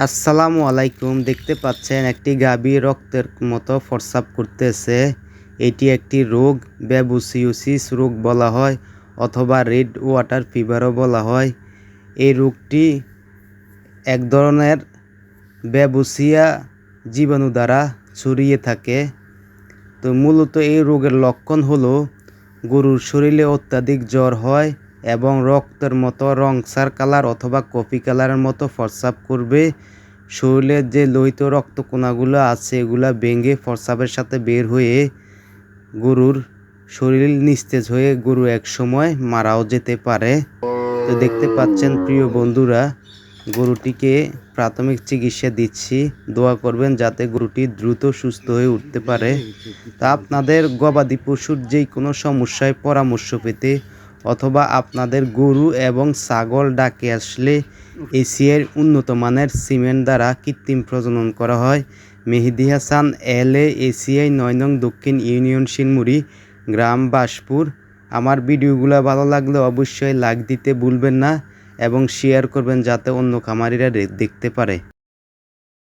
আসসালামু আলাইকুম। দেখতে পাচ্ছেন একটি গাভী রক্তের মতো প্রস্রাব করতেছে। এটি একটি রোগ, ব্যাবুসিওসিস রোগ বলা হয় অথবা রেড ওয়াটার ফিভারও বলা হয়। এই রোগটি এক ধরনের ব্যাবুসিয়া জীবাণু দ্বারা ছড়িয়ে থাকে। তো মূলত এই রোগের লক্ষণ হলো গরুর শরীরে অত্যাধিক জ্বর হয় এবং রক্তের মতো রংসার কালার অথবা কফি কালারের মতো প্রস্রাব করবে। শরীরের যে লোহিত রক্তকণাগুলো আছে এগুলা ভেঙে প্রস্রাবের সাথে বের হয়ে গরুর শরীর নিস্তেজ হয়ে গরু একসময় মারাও যেতে পারে। তো দেখতে পাচ্ছেন প্রিয় বন্ধুরা, গরুটিকে প্রাথমিক চিকিৎসা দিচ্ছি। দোয়া করবেন যাতে গরুটি দ্রুত সুস্থ হয়ে উঠতে পারে। তা আপনাদের গবাদি পশুর যে কোনো সমস্যায় পরামর্শ পেতে অথবা আপনাদের গরু এবং ছাগল ডাকে আসলে এশিয়ার উন্নত মানের সিমেন্ট দ্বারা কৃত্রিম প্রজনন করা হয়। মেহেদি হাসান LA এশিয়ায় 9 নং দক্ষিণ ইউনিয়ন শিলমুড়ি গ্রাম বাসপুর। আমার ভিডিওগুলো ভালো লাগলে অবশ্যই লাইক দিতে ভুলবেন না এবং শেয়ার করবেন যাতে অন্য খামারিরা দেখতে পারে।